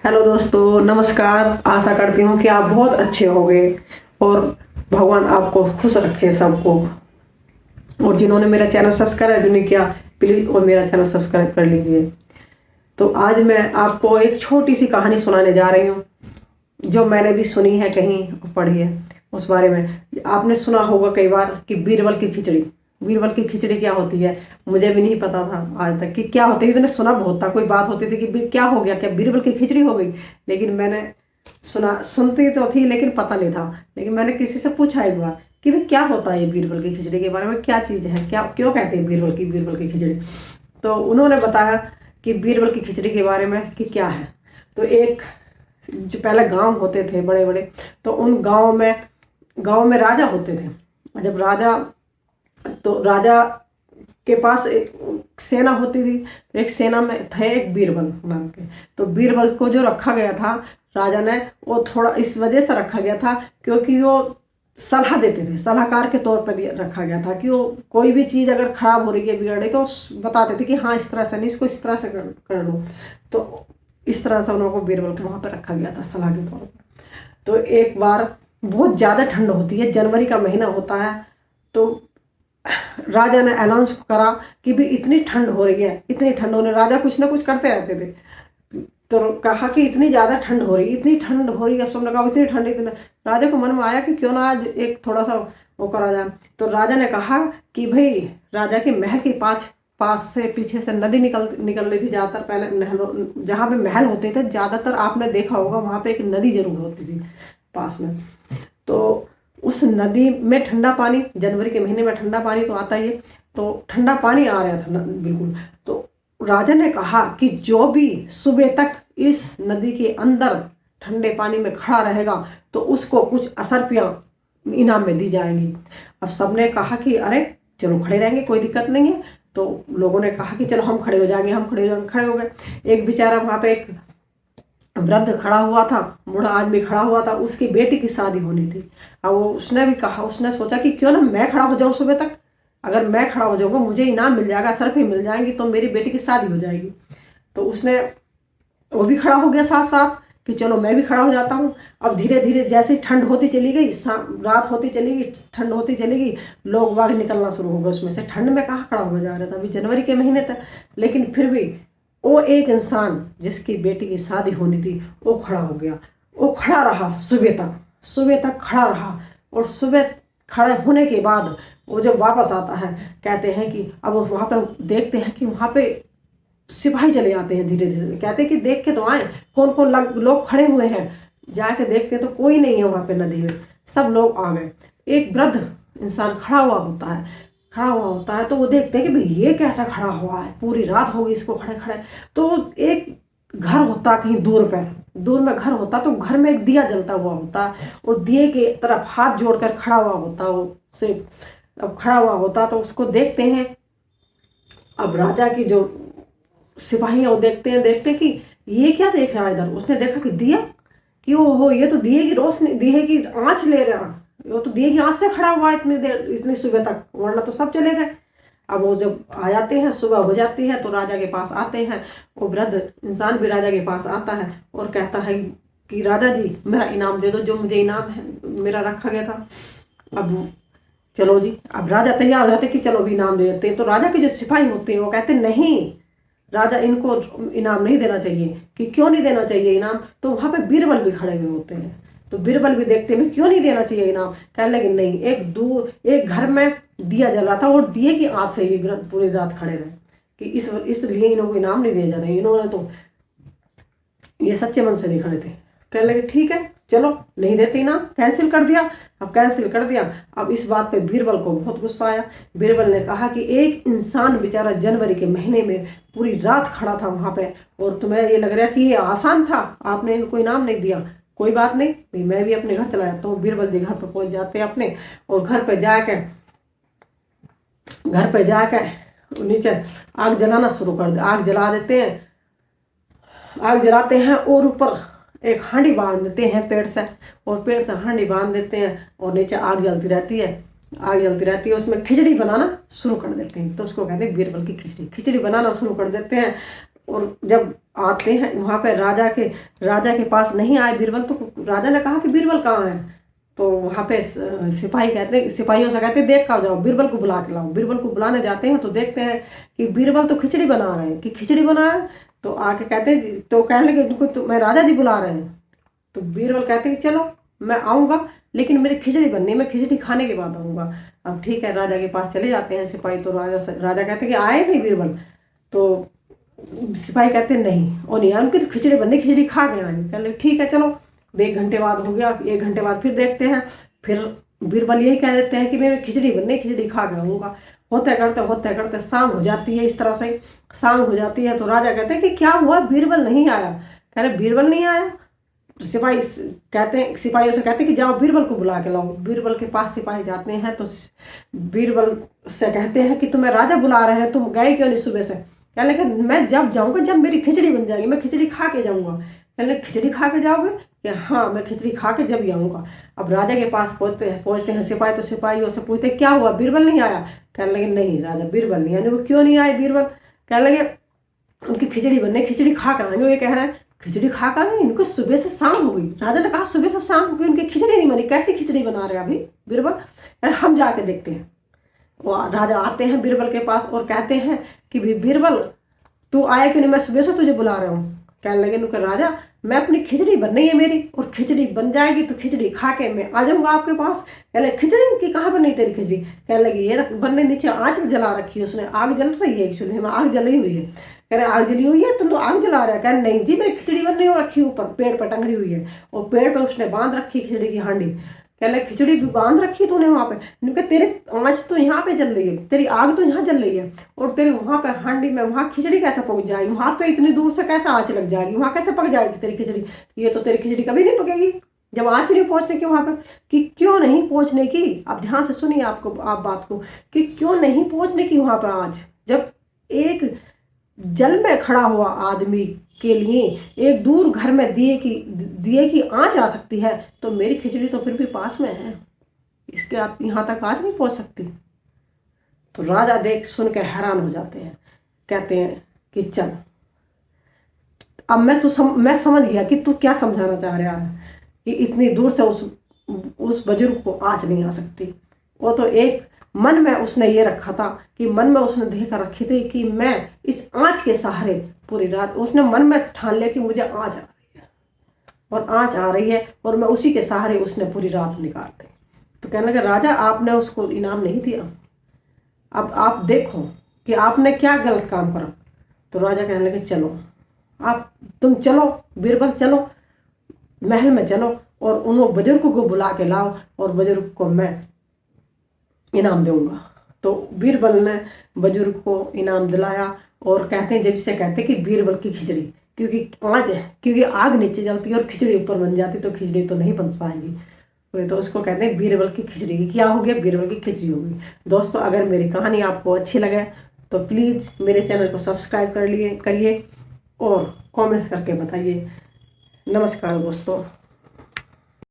Hello दोस्तों, नमस्कार। आशा करती हूँ कि आप बहुत अच्छे होंगे और भगवान आपको खुश रखे सबको। और जिन्होंने मेरा चैनल सब्सक्राइब नहीं किया, प्लीज़ वो मेरा चैनल सब्सक्राइब कर लीजिए। तो आज मैं आपको एक छोटी सी कहानी सुनाने जा रही हूँ, जो मैंने भी सुनी है, कहीं पढ़ी है। उस बारे में आपने सुना होगा कई बार कि बीरबल की खिचड़ी। बीरबल की खिचड़ी क्या होती है, मुझे भी नहीं पता था आज तक कि क्या होती है। मैंने सुना बहुत था, कोई बात होती थी कि क्या हो गया, क्या बीरबल की खिचड़ी हो गई। लेकिन मैंने सुनती तो थी लेकिन पता नहीं था। लेकिन मैंने किसी से पूछा एक बार कि भाई क्या होता है ये बीरबल की खिचड़ी के बारे में, क्या चीज़ है, क्या क्यों कहते हैं बीरबल की खिचड़ी। तो उन्होंने बताया कि बीरबल की खिचड़ी के बारे में कि क्या है। तो एक जो पहले गांव होते थे बड़े बड़े, तो उन गांव में राजा होते थे। जब राजा के पास एक सेना होती थी। तो एक सेना में थे एक बीरबल नाम के। तो बीरबल को जो रखा गया था राजा ने, वो थोड़ा इस वजह से रखा गया था क्योंकि वो सलाह देते थे, सलाहकार के तौर पर रखा गया था कि वो कोई भी चीज़ अगर खराब हो रही है, बिगड़ रही, तो बताते थे कि हाँ इस तरह से नहीं, इसको इस तरह से कर लो। तो इस तरह से उनको बीरबल को वहाँ पर रखा गया था सलाह के तौर पर। तो एक बार बहुत ज़्यादा ठंड होती है, जनवरी का महीना होता है। तो राजा ने अनाउंस करा कि भी इतनी ठंड हो रही है, इतनी ठंड होने, राजा कुछ ना कुछ करते रहते थे। तो कहा कि इतनी ज़्यादा ठंड हो रही, इतनी ठंड हो रही है। सबने कहा इतनी ठंड, इतनी। राजा को मन में आया कि क्यों ना आज एक थोड़ा सा वो करा जाए। तो राजा ने कहा कि भाई, राजा के महल के पास से पीछे से नदी निकल रही थी। ज़्यादातर पहले महल, जहाँ पे महल होते थे ज़्यादातर आपने देखा होगा वहाँ पे एक नदी जरूर होती थी पास में। तो उस नदी में ठंडा पानी, जनवरी के महीने में ठंडा पानी तो आता ही है। तो ठंडा पानी आ रहा था बिल्कुल। तो राजा ने कहा कि जो भी सुबह तक इस नदी के अंदर ठंडे पानी में खड़ा रहेगा तो उसको कुछ असरपियाँ इनाम में दी जाएंगी। अब सबने कहा कि अरे चलो खड़े रहेंगे, कोई दिक्कत नहीं है। तो लोगों ने कहा कि चलो हम खड़े हो जाएंगे, हम खड़े हो जाएंगे। खड़े हो गए। एक बेचारा वहाँ पे एक वृद्ध खड़ा हुआ था, बूढ़ा आदमी खड़ा हुआ था, उसकी बेटी की शादी होनी थी। अब वो उसने भी कहा, उसने सोचा कि क्यों ना मैं खड़ा हो जाऊं सुबह तक। अगर मैं खड़ा हो जाऊंगा मुझे इनाम मिल जाएगा, सरफी मिल जाएंगी, तो मेरी बेटी की शादी हो जाएगी। तो उसने वो भी खड़ा हो गया साथ साथ कि चलो मैं भी खड़ा हो जाता हूँ। अब धीरे धीरे जैसे ठंड होती चली गई, रात होती चली गई, ठंड होती चली गई, लोग बाग निकलना शुरू हो गए उसमें से। ठंड में कहाँ खड़ा हुआ जा रहा था, अभी जनवरी के महीने था। लेकिन फिर भी वो एक इंसान जिसकी बेटी की शादी होनी थी, वो खड़ा हो गया। वो खड़ा रहा सुबह तक खड़ा रहा। और सुबह खड़े होने के बाद वो जब वापस आता है, कहते हैं कि अब वहाँ पे देखते हैं कि वहाँ पे सिपाही चले आते हैं धीरे धीरे। कहते हैं कि देख के तो आए कौन कौन लोग खड़े हुए हैं। जाके देखते हैं तो कोई नहीं है वहाँ पे नदी में, सब लोग आ गए। एक वृद्ध इंसान खड़ा हुआ होता है। तो वो देखते हैं कि भाई ये कैसा खड़ा हुआ है, पूरी रात हो गई इसको खड़े खड़े। तो एक घर होता कहीं दूर में घर होता, तो घर में एक दिया जलता हुआ होता और दिए के तरफ हाथ जोड़कर खड़ा हुआ होता वो से। अब खड़ा हुआ होता तो उसको देखते हैं। अब राजा की जो सिपाही है वो देखते हैं कि ये क्या देख रहा है इधर। उसने देखा कि दिया, कि ओ हो, ये तो दिए की रोशनी, दिए की आंच ले रहा, वो तो दिए की आंच से खड़ा हुआ है इतनी देर, इतनी सुबह तक, वरना तो सब चले गए। अब वो जब आ जाते हैं, सुबह हो जाती है, तो राजा के पास आते हैं। वो वृद्ध इंसान भी राजा के पास आता है और कहता है कि राजा जी मेरा इनाम दे दो, जो मुझे इनाम है मेरा रखा गया था। अब चलो जी, अब राजा तैयार हो जाते कि चलो भी इनाम दे देते हैं। तो राजा के जो सिपाही होते हैं वो कहते नहीं, राजा इनको इनाम नहीं देना चाहिए। कि क्यों नहीं देना चाहिए इनाम, तो वहां पे बीरबल भी खड़े हुए होते हैं। तो बीरबल भी देखते हैं क्यों नहीं देना चाहिए इनाम। कहने लगे नहीं, एक घर में दिया जल रहा था और दिए की आंच से ये पूरी रात खड़े रहे, कि इसलिए इनको इनाम नहीं दिए जा रहे। इन्होंने तो ये सच्चे मन से नहीं खड़े थे। कहने लगे ठीक है चलो नहीं देते इनाम, कैंसिल कर दिया। अब कैंसिल कर दिया। अब इस बात पे बीरबल को बहुत गुस्सा आया। बीरबल ने कहा कि एक इंसान बेचारा जनवरी के महीने में पूरी रात खड़ा था वहां पे, और तुम्हें ये लग रहा है कि ये आसान था, आपने इनको इनाम नहीं दिया। कोई बात नहीं, मैं भी अपने घर चला जाता हूँ। बीरबल जी घर पर पहुंच जाते हैं अपने, और घर पे जाकर नीचे आग जलाना शुरू कर दे, आग जला देते हैं। आग जलाते हैं और ऊपर एक हांडी बांध देते हैं पेड़ से, और पेड़ से हांडी बांध देते हैं, और नीचे आग जलती रहती है। उसमें खिचड़ी बनाना शुरू कर देते हैं। तो उसको कहते हैं बीरबल की खिचड़ी। खिचड़ी बनाना शुरू कर देते हैं। और जब आते हैं वहाँ पे राजा के पास नहीं आए बीरबल, तो राजा ने कहा कि बीरबल कहाँ है। तो वहाँ पे सिपाहियों से कहते देख कर जाओ, बीरबल को बुला के लाओ। बीरबल को बुलाने जाते हैं तो देखते हैं कि बीरबल तो खिचड़ी बना रहे हैं, कि खिचड़ी बना रहे हैं। तो आके कहते तो कहने लगे उनको, तो मैं राजा जी बुला रहे हैं। तो बीरबल कहते हैं कि चलो मैं आऊँगा, लेकिन मेरी खिचड़ी बननी है, मैं खिचड़ी खाने के बाद आऊँगा। अब ठीक है, राजा के पास चले जाते हैं सिपाही। तो राजा कहते हैं कि आए नहीं बीरबल। तो सिपाही कहते नहीं, और नहीं आए, उनकी तो खिचड़ी बननी, खिचड़ी खा के आएंगे। कहने लगे ठीक है चलो। 1 घंटे बाद हो गया, 1 घंटे बाद फिर देखते हैं, फिर बीरबल यही कह देते हैं कि मैं खिचड़ी बननी, खिचड़ी खा के आऊँगा। होते करते शाम हो जाती है। इस तरह से शाम हो जाती है। तो राजा कहते हैं कि क्या हुआ, बीरबल नहीं आया। कह रहे बीरबल नहीं आया। तो सिपाहियों से कहते हैं कि जाओ बीरबल को बुला के लाओ। बीरबल के पास सिपाही जाते हैं तो बीरबल से कहते हैं कि तुम्हें राजा बुला रहे हैं, तुम गए क्यों नहीं सुबह से। कहने लगे मैं जब जाऊँगा, जब मेरी खिचड़ी बन जाएगी, मैं खिचड़ी खा के जाऊँगा। कहने लगे खिचड़ी खा के जाओगे कि हाँ, मैं खिचड़ी खा के जब ही आऊँगा। अब राजा के पास पहुँचते हैं सिपाही। तो सिपाहियों से पूछते क्या हुआ, बीरबल नहीं आया। कहने लगे नहीं राजा, बीरबल नहीं आने। वो क्यों नहीं आए बीरबल। कहने लगे उनकी खिचड़ी बनने, खिचड़ी खा कर आएंगे। ये कह रहे हैं खिचड़ी खा कर नहीं, इनको सुबह से शाम हो गई। राजा ने कहा सुबह से शाम हो गई, उनकी खिचड़ी नहीं बनी, कैसी खिचड़ी बना रहे अभी बीरबल। हम जाके देखते हैं। वो राजा आते हैं बीरबल के पास और कहते हैं कि बीरबल तू आया क्यों नहीं, मैं सुबह से तुझे बुला रहा हूँ। कहने लगे नुकर राजा, मैं अपनी खिचड़ी बननी है मेरी, और खिचड़ी बन जाएगी तो खिचड़ी खा के मैं आ जाऊँगा आपके पास। कहने लगे खिचड़ी की कहाँ बनी तेरी खिचड़ी। कहने लगे ये बनने, नीचे आँच जला रखी है उसने, आग जल रही है, चूल्हे में आग जली हुई है। कह रहे आग जली हुई है, तुम तो आग जला रहे हो। कह नहीं जी, मेरी खिचड़ी बनने और रखी ऊपर पेड़ पर टंगरी हुई है, और पेड़ पर उसने बांध रखी खिचड़ी की हांडी। कह रहे खिचड़ी भी बांध रखी तूने वहाँ पे। उनके तेरे आँच तो यहाँ पे जल रही है, तेरी आग तो यहाँ जल रही है, और तेरी वहाँ पे हांडी में वहाँ खिचड़ी कैसे पहुँच जाएगी, वहाँ पे इतनी दूर से कैसे आँच लग जाएगी, वहाँ कैसे पक जाएगी तेरी खिचड़ी। ये तो तेरी खिचड़ी कभी नहीं पकेगी जब आँच नहीं पहुँचने की वहाँ पे। कि क्यों नहीं पहुँचने की, आप ध्यान से सुनिए आप बात को, कि क्यों नहीं पहुँचने की वहाँ पे आँच। जब एक जल में खड़ा हुआ आदमी के लिए एक दूर घर में दिए की आँच आ सकती है, तो मेरी खिचड़ी तो फिर भी पास में है, इसके यहाँ तक आँच नहीं पहुँच सकती। तो राजा देख सुन के हैरान हो जाते हैं। कहते हैं कि चल अब मैं समझ गया कि तू क्या समझाना चाह रहा है, कि इतनी दूर से उस बुजुर्ग को आँच नहीं आ सकती। वो तो एक मन में उसने ये रखा था, कि मन में उसने देख रखी थी कि मैं इस आँच के सहारे पूरी रात, उसने मन में ठान लिया कि मुझे आँच आ रही है, और आँच आ रही है, और मैं उसी के सहारे उसने पूरी रात निकाल दी। तो कहने लगे राजा, आपने उसको इनाम नहीं दिया, अब आप देखो कि आपने क्या गलत काम करा। तो राजा कहने लगे चलो तुम चलो बीरबल, चलो महल में चलो, और उन बुजुर्ग को बुला के लाओ, और बुजुर्ग को मैं इनाम दूंगा। तो बीरबल ने बुजुर्ग को इनाम दिलाया, और कहते हैं जब से कहते कि बीरबल की खिचड़ी, क्योंकि आग नीचे जलती है और खिचड़ी ऊपर बन जाती, तो खिचड़ी तो नहीं बन पाएगी। तो उसको कहते हैं बीरबल की खिचड़ी। की क्या हो गया, बीरबल की खिचड़ी हो गई। दोस्तों, अगर मेरी कहानी आपको अच्छी लगे तो प्लीज़ मेरे चैनल को सब्सक्राइब करिए और कमेंट्स करके बताइए। नमस्कार दोस्तों।